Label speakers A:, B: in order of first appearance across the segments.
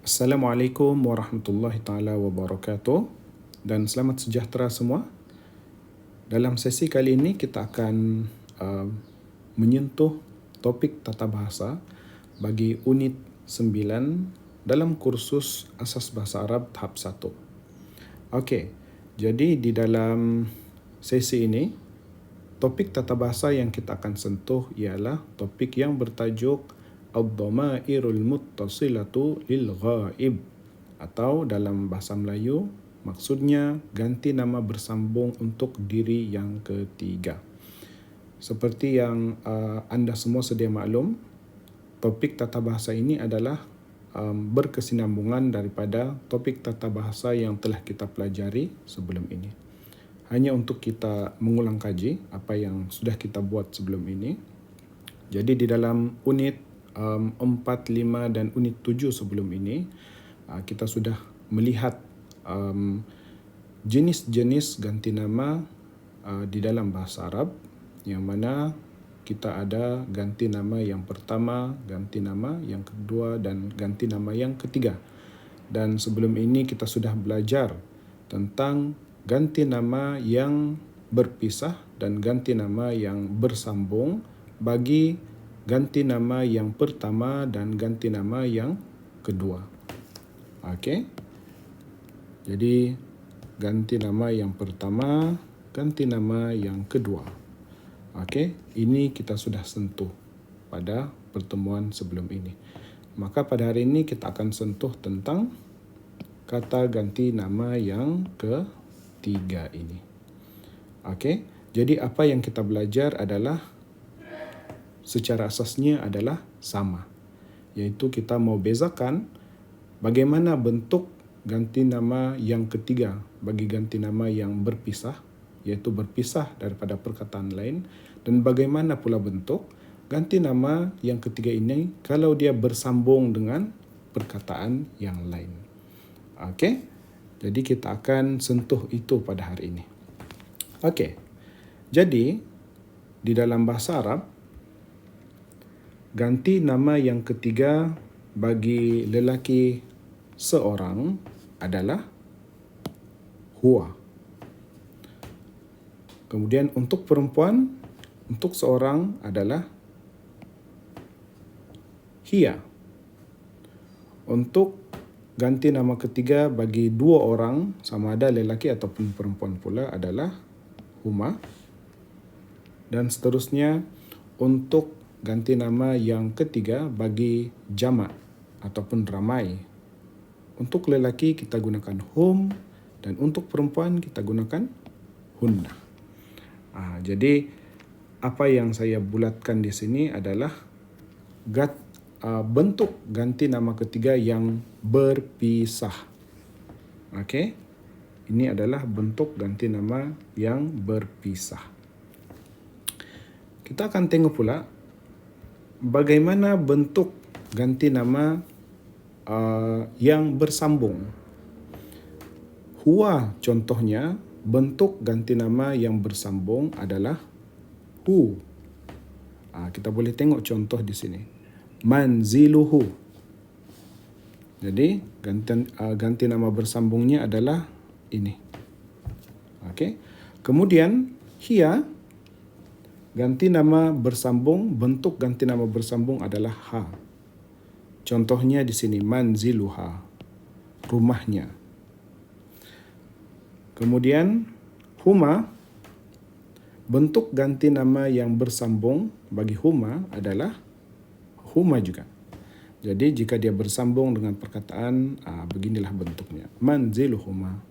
A: Assalamualaikum warahmatullahi taala wabarakatuh dan selamat sejahtera semua. Dalam sesi kali ini kita akan menyentuh topik tata bahasa bagi unit 9 dalam kursus Asas Bahasa Arab tahap 1. Okey, jadi di dalam sesi ini topik tata bahasa yang kita akan sentuh ialah topik yang bertajuk Ad-Dhamairul Muttasilatu lil Ghaib, atau dalam bahasa Melayu maksudnya ganti nama bersambung untuk diri yang ketiga. Seperti yang anda semua sedia maklum, topik tata bahasa ini adalah berkesinambungan daripada topik tata bahasa yang telah kita pelajari sebelum ini. Hanya untuk kita mengulang kaji apa yang sudah kita buat sebelum ini. Jadi di dalam unit 4, 5 dan unit 7 sebelum ini, kita sudah melihat jenis-jenis ganti nama di dalam bahasa Arab, yang mana kita ada ganti nama yang pertama, ganti nama yang kedua dan ganti nama yang ketiga. Dan sebelum ini kita sudah belajar tentang ganti nama yang berpisah dan ganti nama yang bersambung bagi ganti nama yang pertama dan ganti nama yang kedua. Okey. Jadi ganti nama yang pertama, ganti nama yang kedua. Okey, ini kita sudah sentuh pada pertemuan sebelum ini. Maka pada hari ini kita akan sentuh tentang kata ganti nama yang ketiga ini. Okey, jadi apa yang kita belajar adalah secara asasnya adalah sama, iaitu kita mau bezakan bagaimana bentuk ganti nama yang ketiga bagi ganti nama yang berpisah, iaitu berpisah daripada perkataan lain, dan bagaimana pula bentuk ganti nama yang ketiga ini kalau dia bersambung dengan perkataan yang lain. Okey, jadi kita akan sentuh itu pada hari ini. Okey, jadi di dalam bahasa Arab, ganti nama yang ketiga bagi lelaki seorang adalah huwa. Kemudian untuk perempuan, untuk seorang adalah hiya. Untuk ganti nama ketiga bagi dua orang, sama ada lelaki ataupun perempuan pula, adalah huma. Dan seterusnya untuk ganti nama yang ketiga bagi jamak ataupun ramai. Untuk lelaki kita gunakan hum dan untuk perempuan kita gunakan hunna. Jadi apa yang saya bulatkan di sini adalah bentuk ganti nama ketiga yang berpisah. Okey. Ini adalah bentuk ganti nama yang berpisah. Kita akan tengok pula bagaimana bentuk ganti nama yang bersambung. Huwa contohnya, bentuk ganti nama yang bersambung adalah hu. Kita boleh tengok contoh di sini. Manziluhu. Jadi ganti nama bersambungnya adalah ini. Okey. Kemudian hiya, ganti nama bersambung, bentuk ganti nama bersambung adalah ha. Contohnya di sini manziluha, rumahnya. Kemudian huma, bentuk ganti nama yang bersambung bagi huma adalah huma juga. Jadi jika dia bersambung dengan perkataan, beginilah bentuknya. Manziluhuma.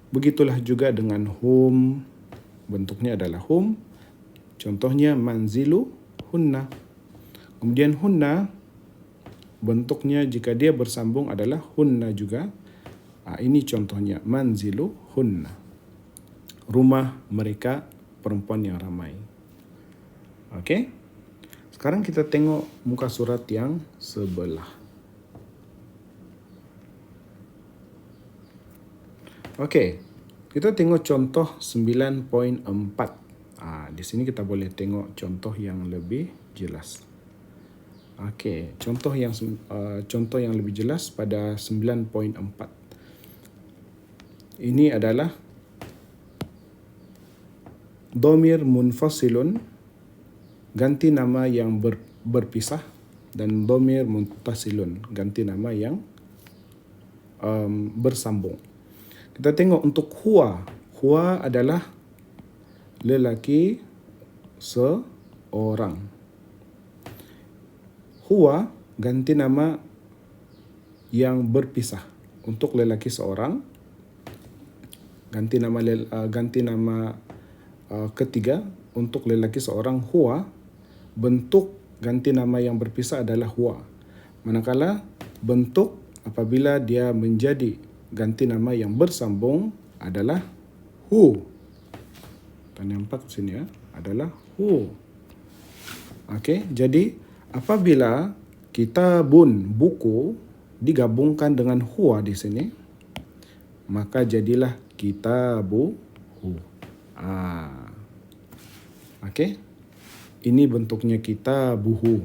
A: Begitulah juga dengan hum, bentuknya adalah hum. Contohnya manzilu hunna. Kemudian hunna, bentuknya jika dia bersambung adalah hunna juga. Ini contohnya manzilu hunna. Rumah mereka perempuan yang ramai. Okey. Sekarang kita tengok muka surat yang sebelah. Okey. Kita tengok contoh 9.4. Di sini kita boleh tengok contoh yang lebih jelas. Okey, contoh yang lebih jelas pada 9.4. Ini adalah dhamir munfasilun, ganti nama yang berpisah, dan dhamir muttasilun, ganti nama yang bersambung. Kita tengok untuk huwa. Huwa adalah lelaki seorang. Huwa ganti nama yang berpisah. Untuk lelaki seorang, ganti nama ketiga untuk lelaki seorang huwa. Bentuk ganti nama yang berpisah adalah huwa. Manakala bentuk apabila dia menjadi ganti nama yang bersambung adalah hu. Kita nampak sini ya, adalah hu. Okey, jadi apabila kitabun, buku, digabungkan dengan huwa di sini, maka jadilah kitabuhu. Okey, ini bentuknya kitabuhu.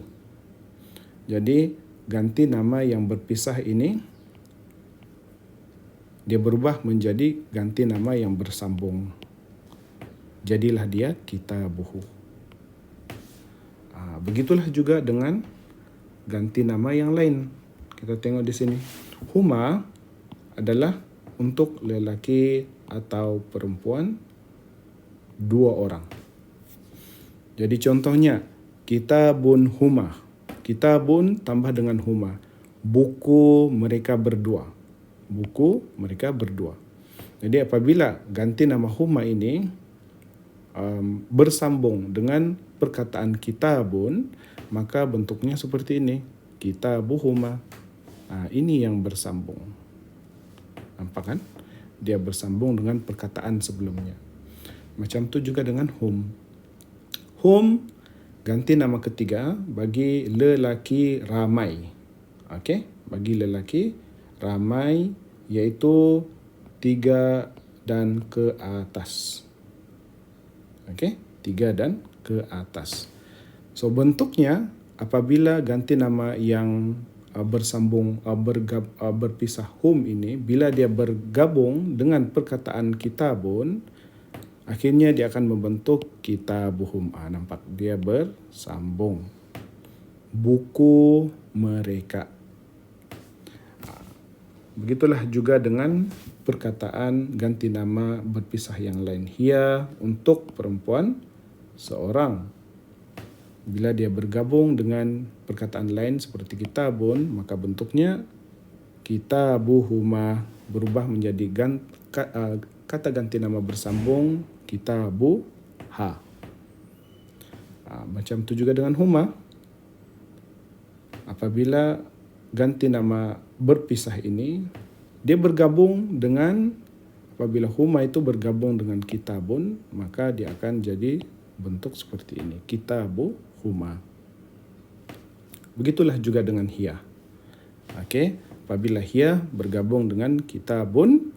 A: Jadi ganti nama yang berpisah ini dia berubah menjadi ganti nama yang bersambung. Jadilah dia kitabuhu. Begitulah juga dengan ganti nama yang lain. Kita tengok di sini. Huma adalah untuk lelaki atau perempuan 2 orang. Jadi contohnya kitabun huma. Kitabun tambah dengan huma. Buku mereka berdua. Buku mereka berdua. Jadi apabila ganti nama huma ini bersambung dengan perkataan kitabun, maka bentuknya seperti ini. Kitabuhuma. Ini yang bersambung. Nampak kan? Dia bersambung dengan perkataan sebelumnya. Macam tu juga dengan hum. Hum ganti nama ketiga bagi lelaki ramai. Okey, bagi lelaki ramai iaitu 3 dan ke atas. Okey, 3 dan ke atas. So bentuknya apabila ganti nama yang berpisah hum ini, bila dia bergabung dengan perkataan kitabun, akhirnya dia akan membentuk kitabuhum. Nampak dia bersambung. Buku mereka. Begitulah juga dengan perkataan ganti nama berpisah yang lain. Hiya untuk perempuan seorang. Bila dia bergabung dengan perkataan lain seperti kitabun, maka bentuknya kitabuhuma, berubah menjadi kata ganti nama bersambung kitabuha. Macam tu juga dengan huma. Apabila ganti nama berpisah ini, dia bergabung dengan, apabila huma itu bergabung dengan kitabun, maka dia akan jadi bentuk seperti ini. Kitabuhuma. Begitulah juga dengan hiya. Okey, apabila hiya bergabung dengan kitabun,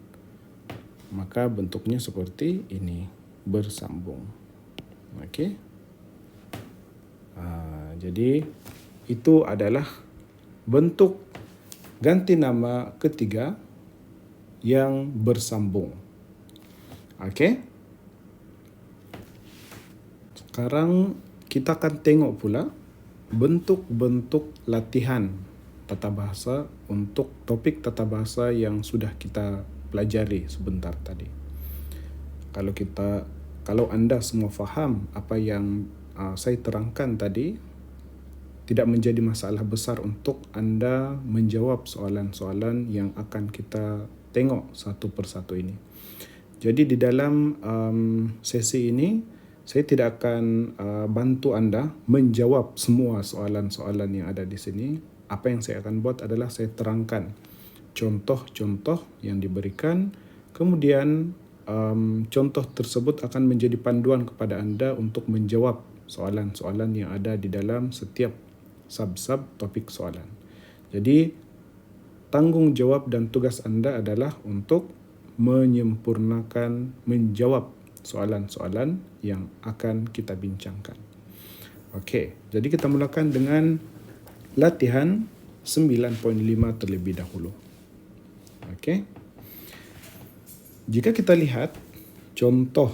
A: maka bentuknya seperti ini, bersambung. Okey. Jadi itu adalah bentuk ganti nama ketiga yang bersambung. Okey. Sekarang kita akan tengok pula bentuk-bentuk latihan tata bahasa untuk topik tata bahasa yang sudah kita pelajari sebentar tadi. Kalau anda semua faham apa yang saya terangkan tadi, tidak menjadi masalah besar untuk anda menjawab soalan-soalan yang akan kita tengok satu persatu ini. Jadi di dalam sesi ini, saya tidak akan bantu anda menjawab semua soalan-soalan yang ada di sini. Apa yang saya akan buat adalah saya terangkan contoh-contoh yang diberikan, kemudian contoh tersebut akan menjadi panduan kepada anda untuk menjawab soalan-soalan yang ada di dalam setiap sub-sub topik soalan. Jadi tanggungjawab dan tugas anda adalah untuk menyempurnakan menjawab soalan-soalan yang akan kita bincangkan. Okey, jadi kita mulakan dengan latihan 9.5 terlebih dahulu. Okey. Jika kita lihat contoh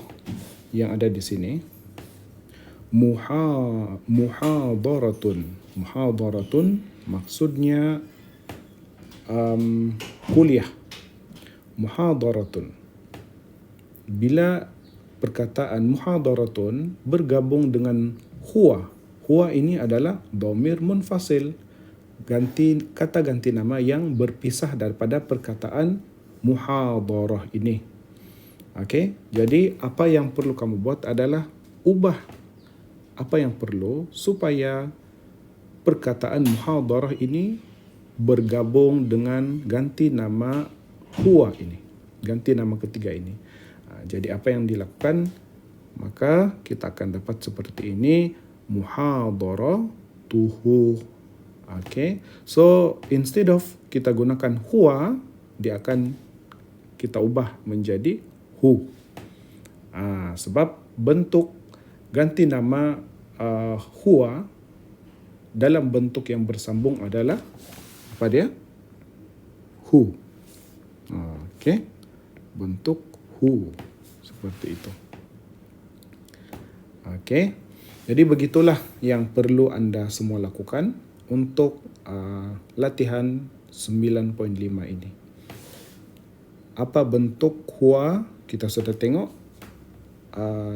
A: yang ada di sini, muhadaratun. Muhadaratun maksudnya kuliah. Muhadaratun. Bila perkataan muhadaratun bergabung dengan huwa. Huwa ini adalah dhamir munfasil. Kata ganti nama yang berpisah daripada perkataan muhadarah ini. Okey, jadi apa yang perlu kamu buat adalah ubah apa yang perlu supaya perkataan muhadarah ini bergabung dengan ganti nama huwa ini, ganti nama ketiga ini. Jadi apa yang dilakukan, maka kita akan dapat seperti ini, muhadaratuhu. Okay, so instead of kita gunakan huwa, dia akan kita ubah menjadi hu. Sebab bentuk ganti nama huwa dalam bentuk yang bersambung adalah apa dia? Hu. Okay, bentuk hu seperti itu. Okay, jadi begitulah yang perlu anda semua lakukan untuk latihan 9.5 ini. Apa bentuk huwa? Kita sudah tengok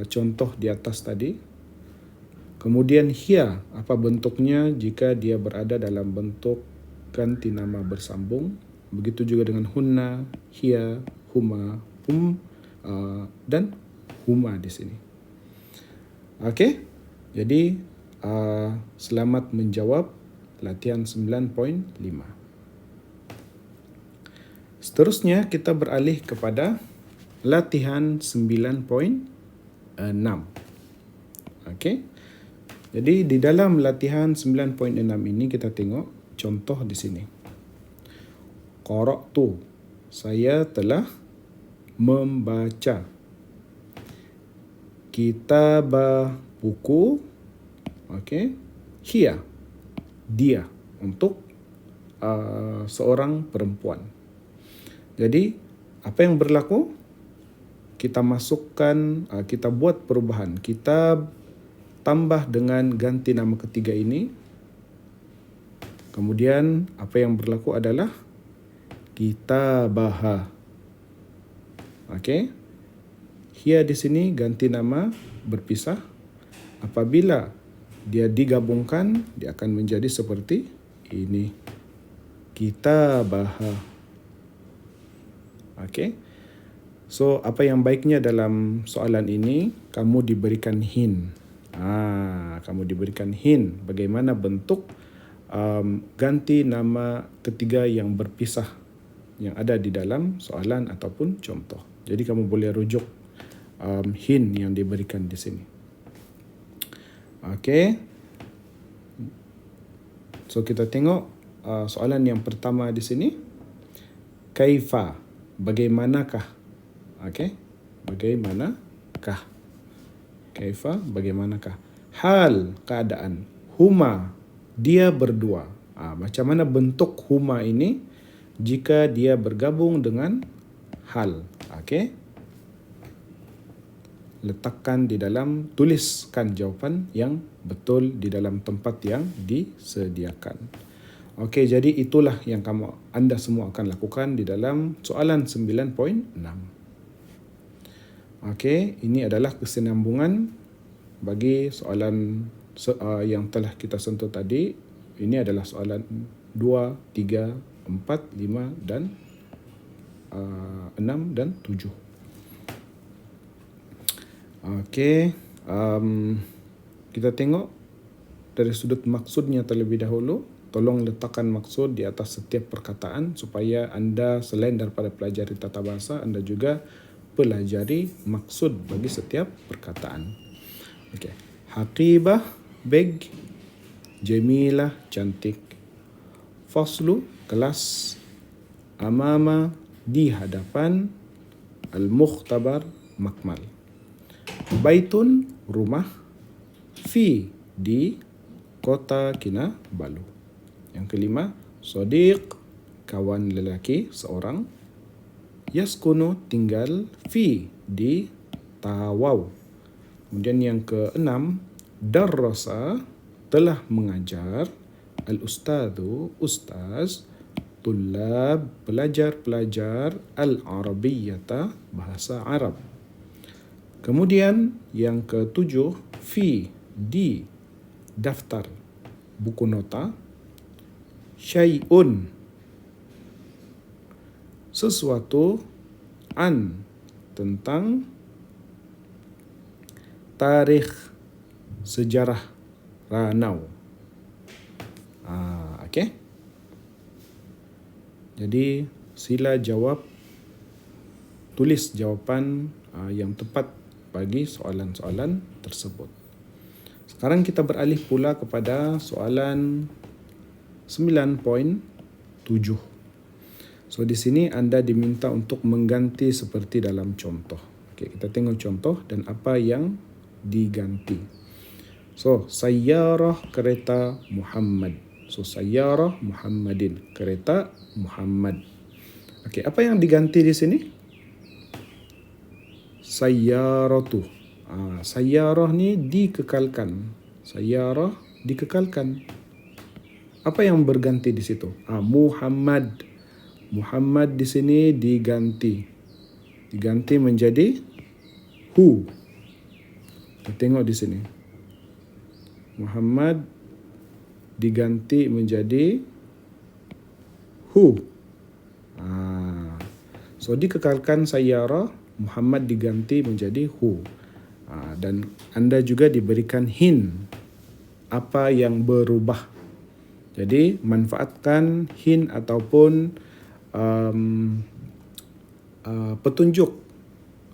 A: contoh di atas tadi. Kemudian hiya, apa bentuknya jika dia berada dalam bentuk ganti nama bersambung. Begitu juga dengan hunna, hiya, huma, dan huma di sini. Okey, jadi selamat menjawab latihan 9.5. Seterusnya kita beralih kepada latihan 9.6. Okey. Jadi di dalam latihan 9.6 ini kita tengok contoh di sini. Qara'tu, saya telah membaca. Kitabah, buku. Okey. Hiya, dia, untuk seorang perempuan. Jadi apa yang berlaku? Kita masukkan, kita buat perubahan. Kita tambah dengan ganti nama ketiga ini. Kemudian apa yang berlaku adalah kitabah. Okey. Hiya di sini ganti nama berpisah. Apabila dia digabungkan, dia akan menjadi seperti ini. Kitabah. Okey. So, apa yang baiknya dalam soalan ini, kamu diberikan hint. Kamu diberikan hint bagaimana bentuk ganti nama ketiga yang berpisah yang ada di dalam soalan ataupun contoh. Jadi kamu boleh rujuk hint yang diberikan di sini. Okey. So kita tengok soalan yang pertama di sini. Kaifa, bagaimanakah? Okey. Bagaimanakah? Kaifa, bagaimanakah? Hal, keadaan. Huma, dia berdua. Macam mana bentuk huma ini jika dia bergabung dengan hal? Okey. Letakkan di dalam, tuliskan jawapan yang betul di dalam tempat yang disediakan. Okey, jadi itulah yang anda semua akan lakukan di dalam soalan 9.6. Okey, ini adalah kesinambungan bagi soalan yang telah kita sentuh tadi. Ini adalah soalan 2, 3, 4, 5 dan 6 dan 7. Okey, kita tengok dari sudut maksudnya terlebih dahulu. Tolong letakkan maksud di atas setiap perkataan supaya anda selain daripada pelajari tata bahasa, anda juga pelajari maksud bagi setiap perkataan. Okey. Haqibah, beg. Jamilah, cantik. Faslu, kelas. Amama, di hadapan. Al-mukhtabar, makmal. Baitun, rumah. Fi, di kota Kinabalu. Yang kelima, sadiq, kawan lelaki seorang. Yaskunu, tinggal. Fi, di Tawau. Kemudian yang keenam, darrasa, telah mengajar. Al-ustadhu, ustaz. Tullab, pelajar-pelajar. Al-arabiyyata, bahasa Arab. Kemudian yang ketujuh, fi, di daftar buku nota. Syai'un, sesuatu. An, tentang. Tarikh, sejarah ranau. Okey. Jadi sila jawab, tulis jawapan yang tepat bagi soalan-soalan tersebut. Sekarang kita beralih pula kepada soalan 9.7. So di sini anda diminta untuk mengganti seperti dalam contoh. Okey, kita tengok contoh dan apa yang diganti. So, sayyarah, kereta Muhammad. So, sayyarah Muhammadin, kereta Muhammad. Okey, apa yang diganti di sini? Sayyaratu. Sayyarah ni dikekalkan. Sayyarah dikekalkan. Apa yang berganti di situ? Muhammad. Muhammad di sini diganti. Diganti menjadi who. Kita tengok di sini. Muhammad diganti menjadi who. So dikekalkan sayyarah, Muhammad diganti menjadi who. Dan anda juga diberikan hint apa yang berubah. Jadi manfaatkan hint ataupun petunjuk.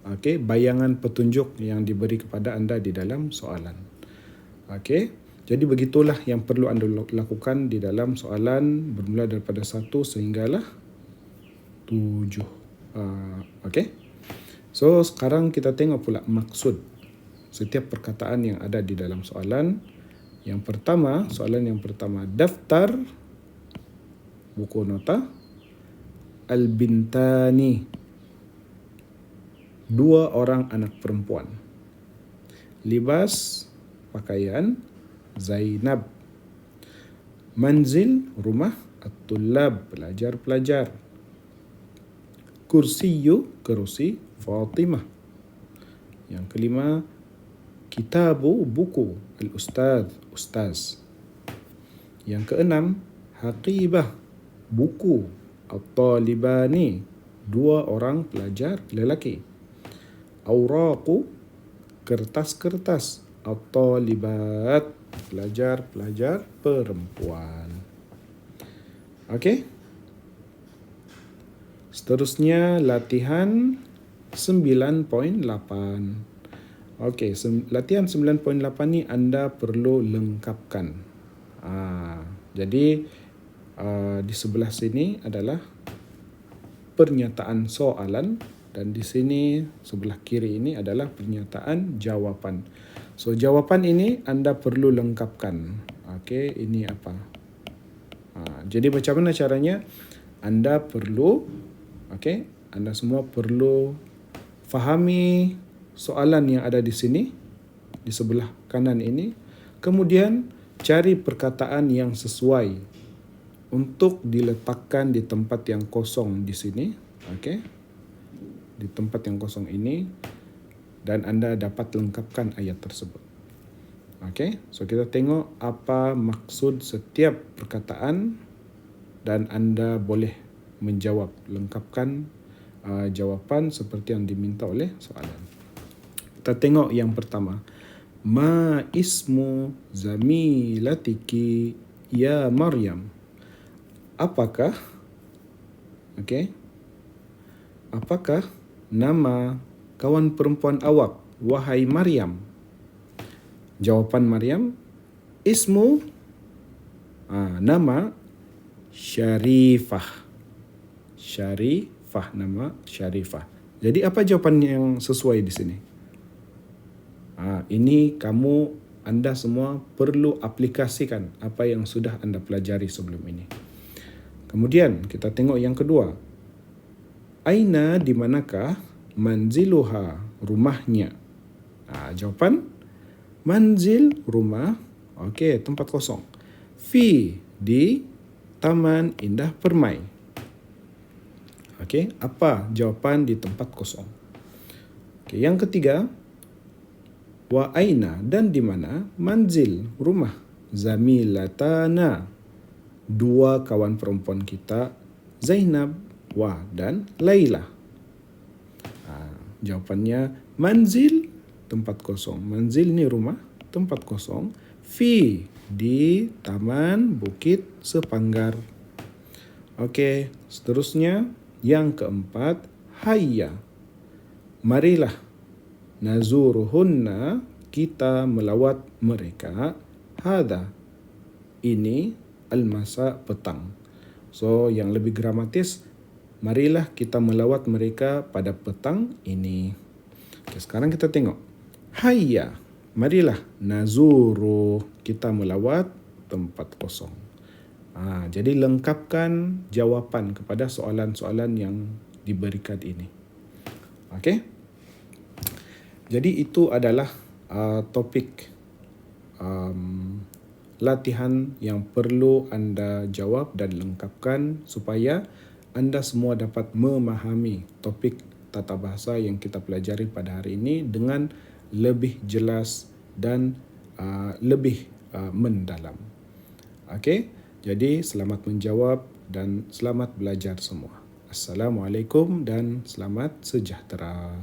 A: Okey, bayangan petunjuk yang diberi kepada anda di dalam soalan. Okey, jadi begitulah yang perlu anda lakukan di dalam soalan bermula daripada 1 sehinggalah 7. Okey. So sekarang kita tengok pula maksud setiap perkataan yang ada di dalam soalan. Yang pertama, soalan yang pertama, daftar buku nota. Al-bintani, 2 orang anak perempuan. Libas, pakaian. Zainab. Manzil, rumah. At-tullab, pelajar-pelajar. Kursiyu, kerusi. Fatimah. Yang kelima, kitabu, buku. Al-ustadz, ustaz. Yang keenam, haqibah, buku. At-talibani, 2 orang pelajar lelaki. Awraqu, kertas-kertas. At-talibat, pelajar-pelajar perempuan. Okey. Seterusnya latihan 9.8. Okey, latihan 9.8 ni anda perlu lengkapkan. Jadi di sebelah sini adalah pernyataan soalan dan di sini sebelah kiri ini adalah pernyataan jawapan. So jawapan ini anda perlu lengkapkan. Okey, ini apa? Jadi macam mana caranya? Anda perlu, okey, anda semua perlu fahami soalan yang ada di sini, di sebelah kanan ini. Kemudian cari perkataan yang sesuai untuk diletakkan di tempat yang kosong di sini. Okey, di tempat yang kosong ini. Dan anda dapat lengkapkan ayat tersebut. Okey, so kita tengok apa maksud setiap perkataan dan anda boleh menjawab, lengkapkan jawapan seperti yang diminta oleh soalan. Kita tengok yang pertama. Ma ismu zamilatiki ya Maryam? Apakah, okey, apakah nama kawan perempuan awak, wahai Maryam? Jawapan Maryam, ismu, nama, Syarifah. Syarifah, nama Syarifah. Jadi apa jawapan yang sesuai di sini? Ini kamu anda semua perlu aplikasikan apa yang sudah anda pelajari sebelum ini. Kemudian kita tengok yang kedua. Aina di manakah, manziluha rumahnya. Jawapan manzil rumah, okey, tempat kosong. Fi di Taman Indah Permai. Okey, apa jawapan di tempat kosong? Okey, yang ketiga, wa aina dan di mana, manzil rumah zamilatana, dua kawan perempuan kita, Zainab dan Laila. Jawapannya manzil tempat kosong. Manzil ni rumah, tempat kosong. Fi di Taman Bukit Sepanggar. Okey, seterusnya yang keempat, hayya. Marilah nazuruhunna, kita melawat mereka. Hadha, ini al-masa, petang. So yang lebih gramatis, marilah kita melawat mereka pada petang ini. Okay, sekarang kita tengok. Hayya, marilah nazuru, kita melawat tempat kosong. Jadi lengkapkan jawapan kepada soalan-soalan yang diberikan ini. Okey. Jadi itu adalah topik latihan yang perlu anda jawab dan lengkapkan supaya anda semua dapat memahami topik tata bahasa yang kita pelajari pada hari ini dengan lebih jelas dan lebih mendalam. Okey, jadi selamat menjawab dan selamat belajar semua. Assalamualaikum dan selamat sejahtera.